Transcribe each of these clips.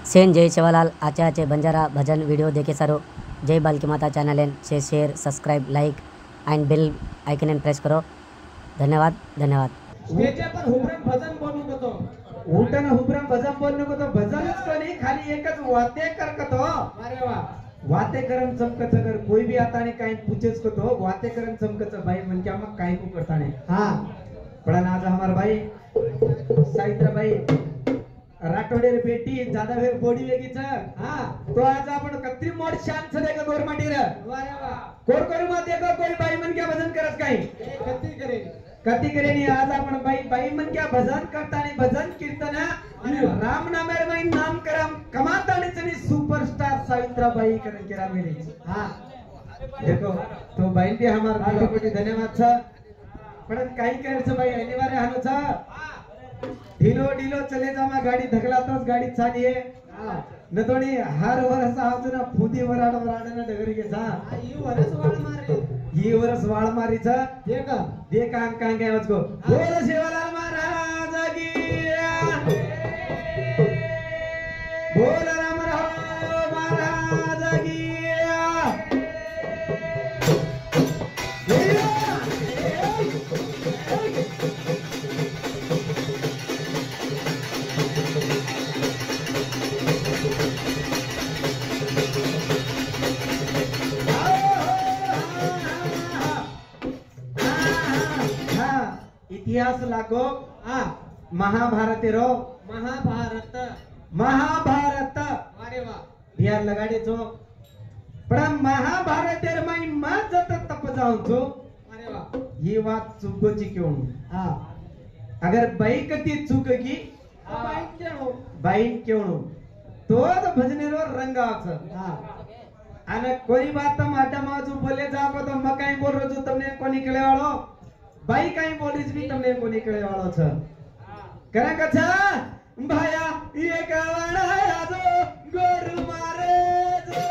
सेन जय सेवालाल आचे आचे बंजारा भजन वीडियो देखे सारो जय बालकी माता चैनल से share subscribe like and bell icon press करो। धन्यवाद धन्यवाद। स्टेजवर पण हुबरम भजन बोलू नको उलटन हुबरम भजन बोलू नको तो भजनच कोणी खाली एकच वाते करकतो। अरे वा वाते करन चमकच कर कोई भी आता ने काही पूछेच को तो वाते करन चमकच भाई मन क्या मग काही को करता ने। हां पण आज हमार भाई साहित्य भाई राठोडेर बेटी ज्यादा वेळ बोडी वेगीच। हां तो आज आपण कत्री मोड शान से देखो गोरमाटी रे। अरे वा कोर कोर मत देखो कोई भाई मन क्या भजन करत काही कती करे नी आज आपण बाई मन क्या भजन करता नी भजन कीर्तन राम नामेर में नाम करम कमाता नी चनी सुपरस्टार सावित्राबाई करन केरा मेरी। हां देखो तो बाई भी हमार कोटी कोटी धन्यवाद छ पण काही करायचं भाई अनिवार्य हानो छ ढिलो ढिलो चले जा मा गाडी धकलातच गाडी चाली आहे न तोडी हार वरस आवजना फुदी वराड वराडना डगरी गे जा ई वरस वाळ मारे ही वरस वाळ मारी छ देख अंक काय काय वाचको बोल शिवलाल महाराज की बोल राम राव महाराज की। इतिहास लागो महाभारत रो महाभारत महाभारत। अरे वा बिहार लगाडे जो पण महाभारत रे माई मजत तप जाऊं जो। अरे वा ही बात चुकोची क्यों। हां अगर बाई कती चुक की बाई क्यों तो भजने रो रंगाच। हां અને કોઈ વાત માટામાં જો બોલે જાવ તો મ કાઈ બોલ રહ્યો છું તમને કોની કળે વાળો ભાઈ કાઈ બોલીશ બી તમને કોની કળે વાળો છે કરા કછા ભાયા એ કાવણા આજો ગોર મારે જો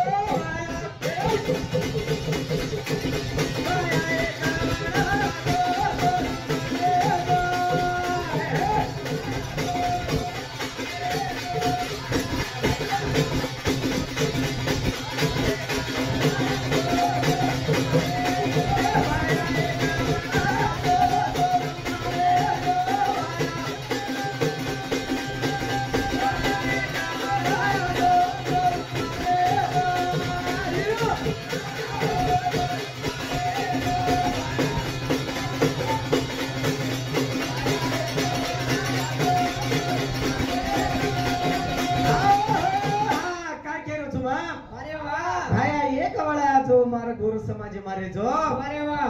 ભાયા એ કાવણા मारा गोर समाज मारे जो। अरे वा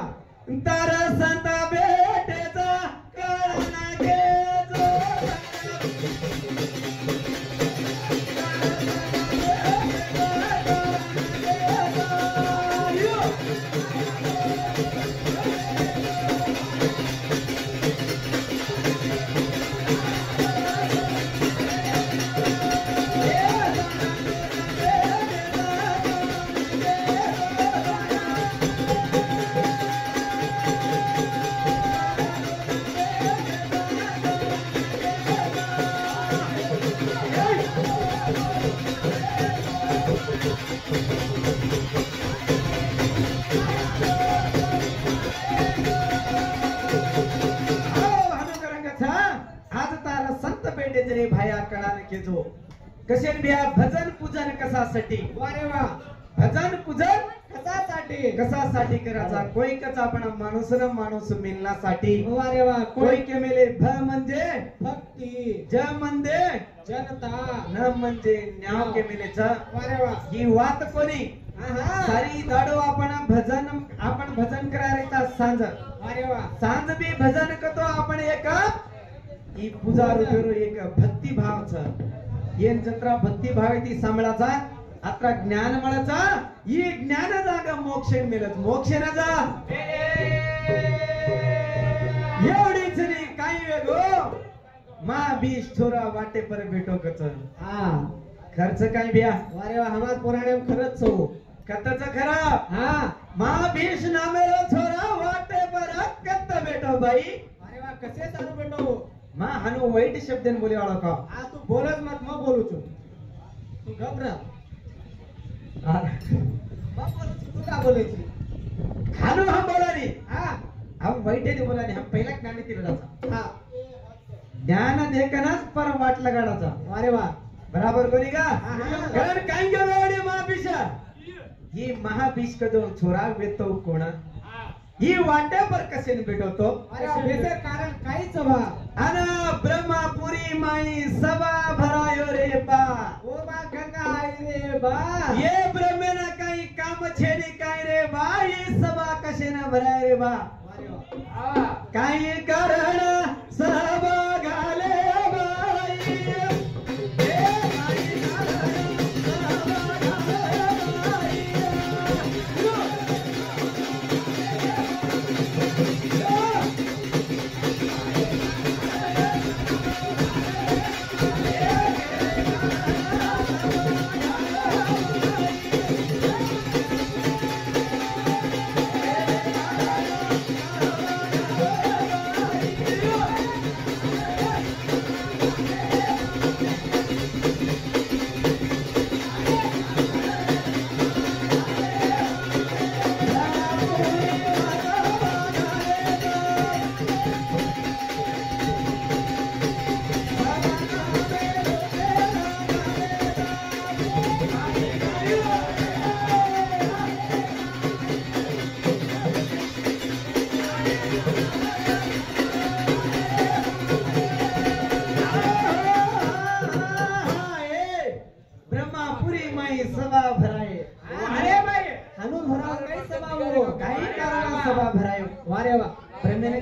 तारा संता बेटेचा कळना घे जो भाया कळान केजो कशे बिया भजन पूजन कशासाठी। अरे वा भजन पूजन कशासाठी करायचा कोई कचा आपण माणूस न माणूस मिलण्यासाठी। अरे वा कोई के मेले भ म्हणजे भक्ती ज म्हणजे जनता न म्हणजे न्याव के मेले च। अरे वा ही वात कोणी सारी दाडो आपण भजन करायचा सांज। अरे वा सांज बी भजन करतो आपण एक ही पूजा रुपेरो एक भक्ती भाव छ येन जत्रा भक्ती भाव ती सांभाळाचा आता ज्ञान मळाचा ही ज्ञान जागा मोक्ष मिळत मोक्ष न जा एवढीच नाही काही वेगो मा बीस छोरा वाटे पर भेटो कच। हां खर्च काय बिया। अरे वा हमार पुराणे खरच सो कतच खरा। हां मा बीस नामेरो छोरा वाटे पर कत भेटो बाई। अरे वा कसे चालू भेटो मां हनु वाईट शब्दन बोले वाळो का आ तू बोलच मत म बोलू छु तू घबरा तू का बोलायची खानू हम बोलानी हम वाईटे बोलानी हम पहिला ज्ञान तिरडाचा ज्ञान देखनच पर वाट लगाडाचा अरे वा बराबर कोणी का कारण काय गेलो महाभिषा ही महाभिष का जो छोरा वेतो कोण ही वाट्या पर कसे भेटवतो अरे कारण काहीच बा अन ब्रह्मापुरी माई सभा भरायो रे बा ओ बा गंगा आई रे बा ये ब्रह्मेना काही काम छेडी काय रे बा ही सभा कसे न भराय रे बा काही कारण सभा घाले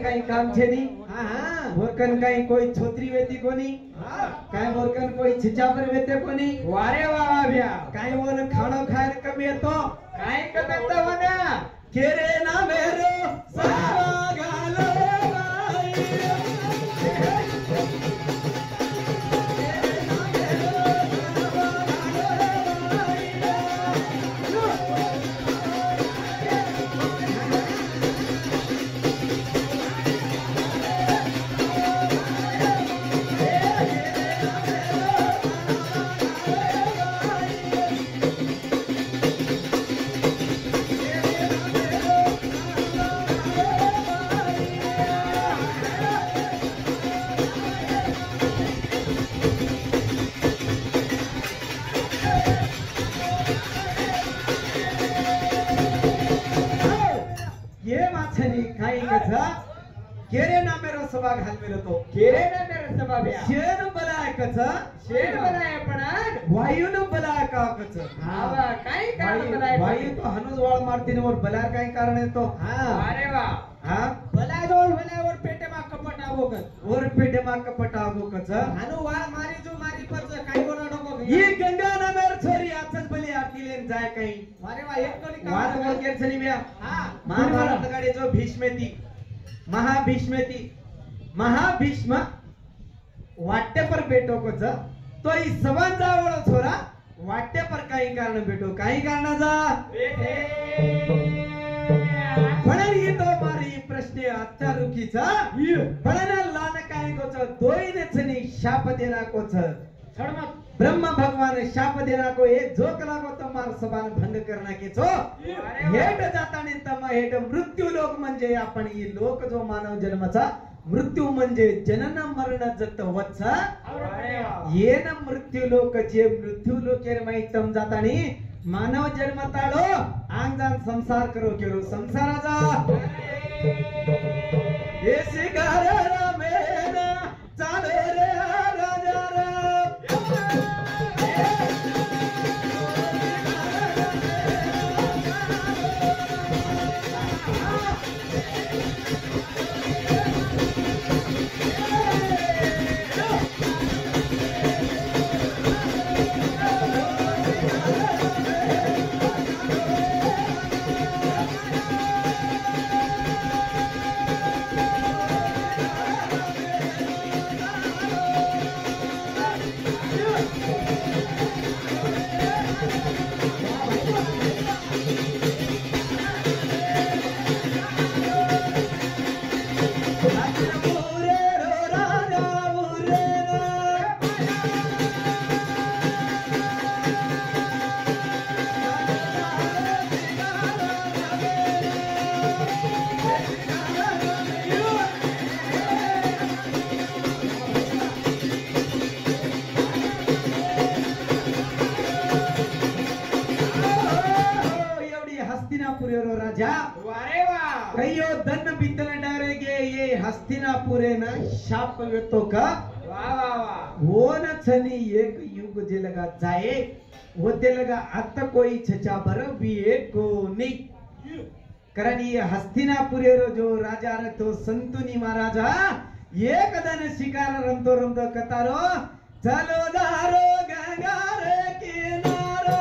बाई काम छेनी बोरकन काही कोई छोत्री वेती कोणी काय बोरकन कोई छिचापर वेते कोणी वारे वा भ्या काय बोल खाणं खायला कमी येतो काय कमी येतं म्हणा केरे ना मेरो सावा घालो केरे ना मेरो सभा घाल मेलो तो केरे ना मेरो सभा ब्या शेर बलाय कच शेर बलाय पण वायून बलाय का कच हावा काय कारण बलाय वायू तो हनुज वाळ मारतीन वर बलाय काय कारण येतो अरे वा बलाय जोड बलाय पेटे मा कपट आवो कच वर पेटे मा कपट आवो कच हनु वाळ मारी जो मारी परच काय बोला नको ही गंगा ना मेर छोरी आचच बली आरती लेन जाय काही अरे वा एक कोणी का वाद वगैरे छनी ब्या महाभारत गाडी जो भीष्मेती महाभीष्म वाट्य पर बेटो कोच तो ही सवान जावळ छोरा वाट्य पर काही कारण बेटो काही कारणाचा म्हणून येतो मारी प्रश्न आत्ता रुकीचा म्हणून लान काय कोच दोईने छनी शाप देना कोच ब्रह्म भगवान शाप देना को एक जोक लागो तमार सभान भंग करना के छो हेट जातानी तम हेट मृत्यू लोक म्हणजे आपण ही लोक जो मानव जन्मचा मृत्यू म्हणजे जनन मरण जत वत्स येन मृत्यू लोक जे मृत्यू लोकेर माहितम जातानी मानव जन्म ताळो आंगजान संसार करो केरो संसाराचा येसी गारा मेना चाले रे राजा रे रो राजा वारे वा कहियो धन बीतल डायरेगे ये हस्तिनापुरे ना शाप येतो का वा वा वा हो न छनी एक युग जे लगा जाए होते लगा आता कोई छचा बर बिये को नहीं कारण ये हस्तिनापुरे रो जो राजा रे तो संतुनी महाराजा एक दन शिकार रमतो रमतो कतारो चलो दारो गंगा रे किनारो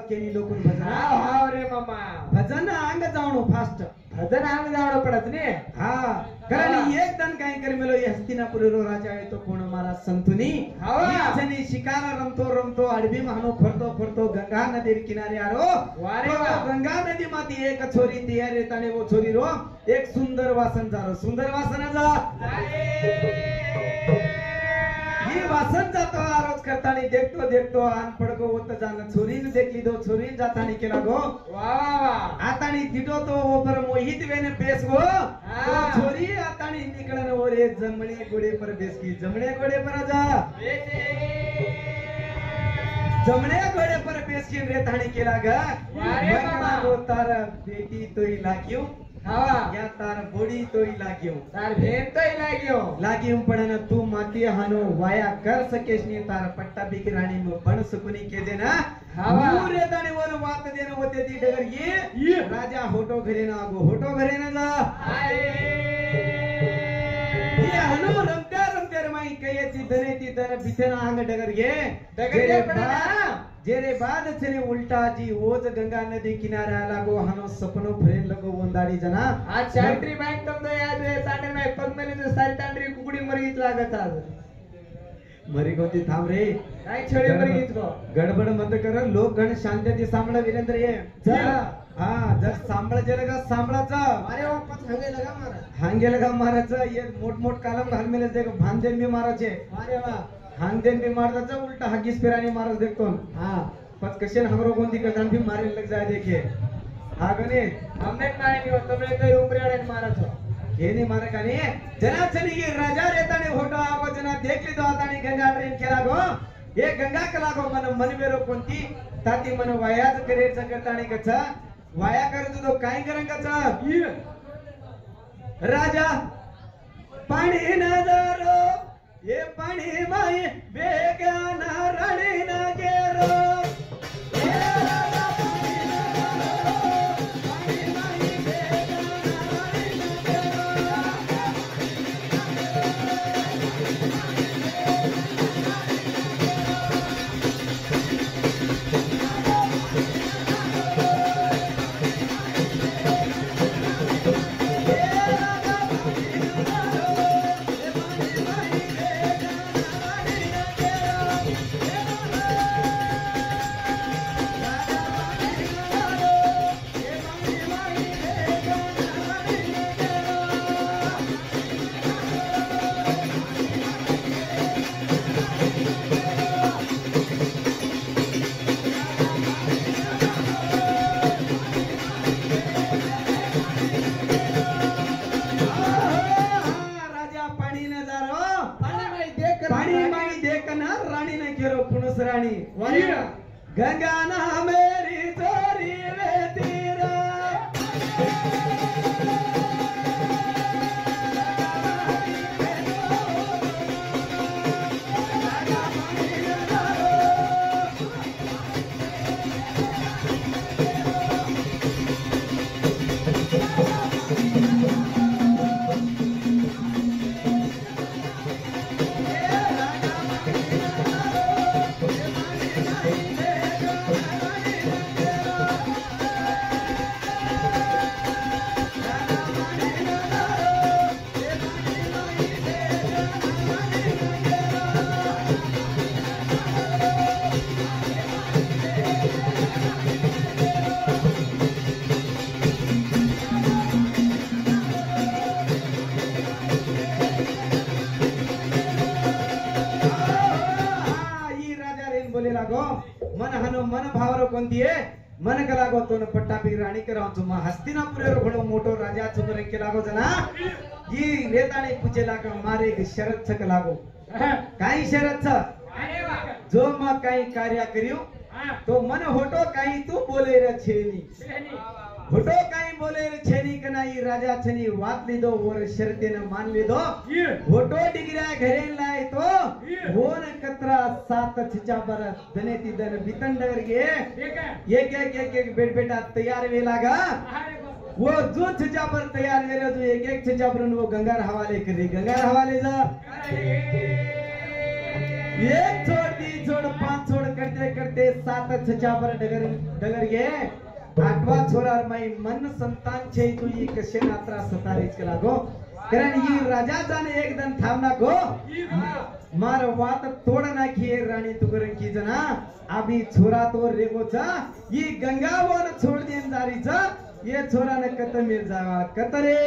केनी लोकून भजन हाव रे मामा भजन अंग जावणो फास्ट भजन आम्ही जावडं पडत ने हा कारण एक दन काय कर मेलो ये हस्तिनापुर रो राजा आहे तो कोण मारा संतुनी हावा. जनी शिकार रमतो रमतो अडबी महानो फरतो फरतो गंगा नदी किनारे आरो वारे तो वा. गंगा नदी माती एक छोरी तयार येताने वो छोरी रो एक सुंदर वासन जारो सुंदर वासनाचा ये वासन जातो आरोज करतानी देखतो देखतो आन पडको होत जान छोरीने देखली दो छोरीने जातानी केला गो वा वा वा आतानी तिटो तो ओपर मोहित वेने बेस गो हा. तो छोरी आतानी निकळन ओरे जमणे गोडे पर बेस की जमणे गोडे पर जा जमणे गोडे पर बेस की रे ताणी केला ग वारे बाबा. वो तार बेटी तोई लाग्यो हावा या तार बोडी तोई लाग्यो तार भेंतय लाग्यो लाग्यो पण तू माती हानो वाया कर सकेस नी तार पट्टा बिकी राणी मग बन सुकुनी के देना हावा. मुरे दाणे वर वात देन होते ती डगर ये राजा होटो घरे ना गो होटो घरे ना जा ये हनु रमत्या रमत्या माई कयती धरे ती धर बिथेना अंग डगर ये डगर ये पडना. जेरे बाद चले उल्टा जी ओज गंगा नदी किनारे आला गो हनो सपनो फ्रेंड लगो वंदाडी जना आज चांट्री बँक तुमचं याद आहे तांडे नाही पगमेली जो सारी तांडरी कुकडी मरगीच लागत आज मरी गोती थांब रे काय छळे मरगीच गो गडबड मत कर लोक गण शांतती सांभाळ वीरेंद्र ये जा. हा जर सांभाळ गेलं का सांभाळाचा अरे वापस हंगे लगा मारा हांगेल का मारायचं ये मोठ मोठ कालम घाल मेले दे भांदेन भी मारायचे अरे वा हांगदेन भी मारताचा उल्टा हगीस फिरानी मारस देखतो हा पत कशेन हमरो गोंदी करतान भी मारे लग जाए देखे हा गने हमने काय नाही होत तुमने काही उमऱ्याडे मारायचो हे नाही मारे काने जना चली की राजा रेताने होटो आगो जना देखली दो आतानी गंगा ट्रेन केला गो हे गंगा कला गो मन मनवेरो कोणती ताती मन वायाच करेच करतानी कच वाया करत तो काय करन कच राजा पाणी नजारो ये पाणी माई बेगाना राणी ना गेरो ये राजा पाणी नजारो, पाणी माई बेगाना राणी ना गेरो. राजा पाणी न जारो पाणी माई देखना राणी न घेरो पुनस राणी गंगा ना मेरी चोरी वे तीरा मन हनो मन भावरो कोणती मन लागो तो पट्टापी राणी करावचो मा हस्तिनापुरेर घोडो मोटो राजा चुकर के लागो जना ई रेताणी पूजे लाग मारे एक शरत छक लागो काही शरत छ अरे वा जो म काही कार्य करियो तो मन होटो काही तू बोले रे छेनी होटो काही बोले रे छेनी कनाई राजा छनी वात लीधो और शर्तेने मान लीधो होटो डिग्र्या घरे लाय तो होन कतरा 7 छिचा बरस दने ती दन बितंडर गे एक बेट बेटा तैयार वे लागा वो जो छिचा पर तैयार वेले जो एक छिचा पर वो गंगार हवाले करी गंगार हवाले जा एक छोड़ दी छोड़ 5 छोड़ करते करते 7 छिचा पर डगर गे 8वा छोरार माई मन संतान छे तू ये कशे नात्रा सतारीच कला गो कारण ये राजा जाने एकदम थामना गो मार वात तोड़ नाखी राणी तुगर की जना अभी छोरा तो रेगो चा ये गंगा वन छोड़ देन जारी चा ये छोरा ने कत मिल जावा कतरे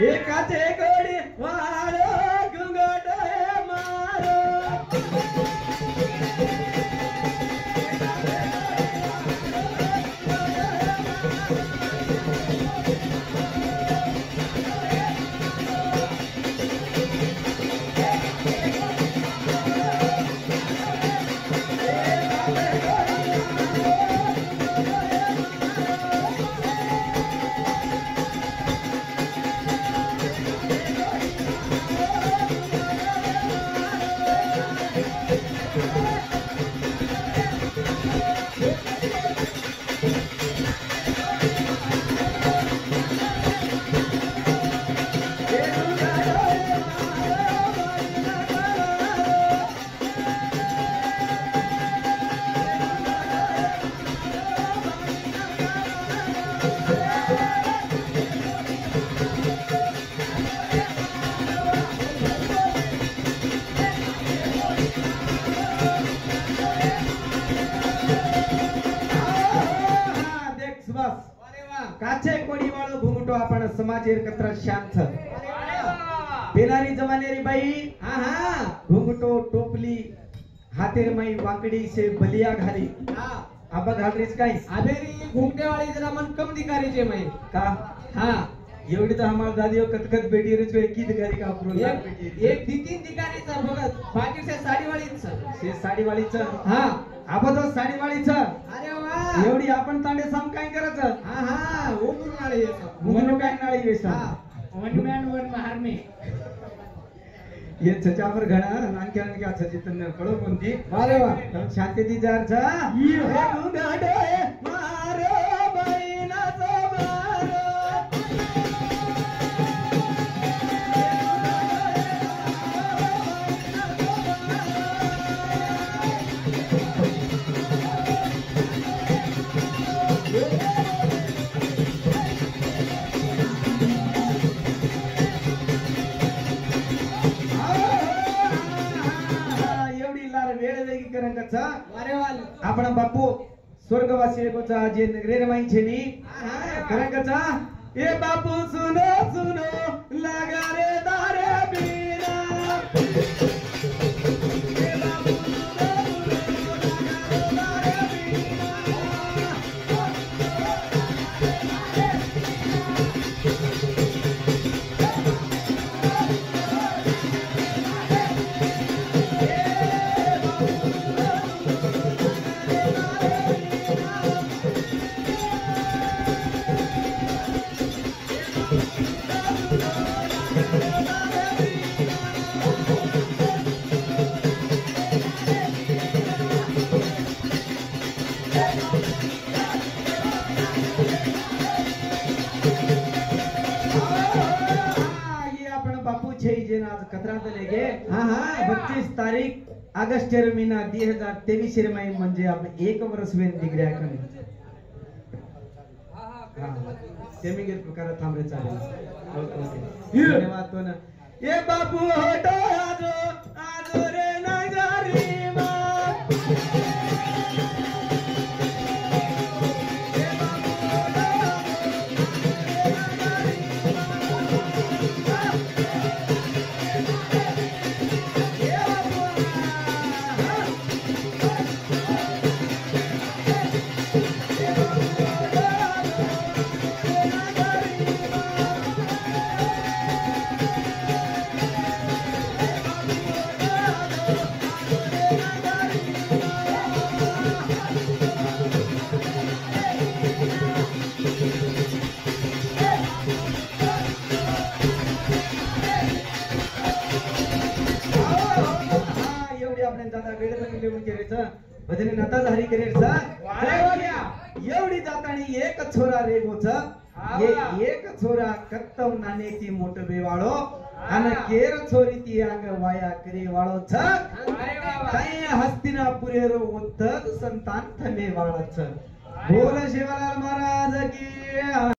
एक काचे गोड़ी वारो गुंगडे मारो काचे कोडी वाळो घुमटो आपण समाजेर कतरा शांत बेलारी जमानेरी बाई हा घुमटो टोपली हातेर माई वाकडी से बलिया घाली आबा घालरीच काय आबेरी घुमटेवाळी जरा मन कम दिकारीचे मै का हा एवढी तर हमार दादियो कतकत बेटी रे जो एकी दिकारी का अप्रोल एक तीन दिकारीचा बघत बाकी से साडीवाळीच से साडीवाळीच हा आबा तो साडीवाळीच अरे वा एवढी आपण तांडे सम काय करायचं हा ओमून नाळे येतो मुगनो काय नाळी वेसा वन मॅन वन आर्मी ये छचावर घणा नानक्यान क्या छचितन कळो कोणती अरे वा शांती दी जारचा ये गुंगाडे मारो बैनाचो मारो आपण बापू स्वर्गवासी एकोचा जे नगरेर माई छेनी करंगचा ए बापू सुनो सुनो लगा रे दारे बीना ए बापू सुनो सुनो लगा रे आज कतरात लेगे हा 25 तारीख अगस्त महीना 2023 में म्हणजे आपण 1 वर्ष वेन डिग्र्या कमी तेमिगे प्रकार थांबरे चालेल ओके धन्यवाद तो ना ये बाबू होटो आजो रे नगरी मा આપણે દાદા વેડપણ લેવું કરે છે ભજન નતા હરી કરે છે એવડી જાતાણી એક છોરા રેગો છે એ એક છોરા કત્તમ નાનેથી મોટો બેવાળો અને કેર છોરીથી આગળ વાયા કરે વાળો છે કઈ હસ્તિનાપુરેરો ઉદ્ધત સંતાન થમે વાળો છે બોલ શિવલાલ મહારાજ કી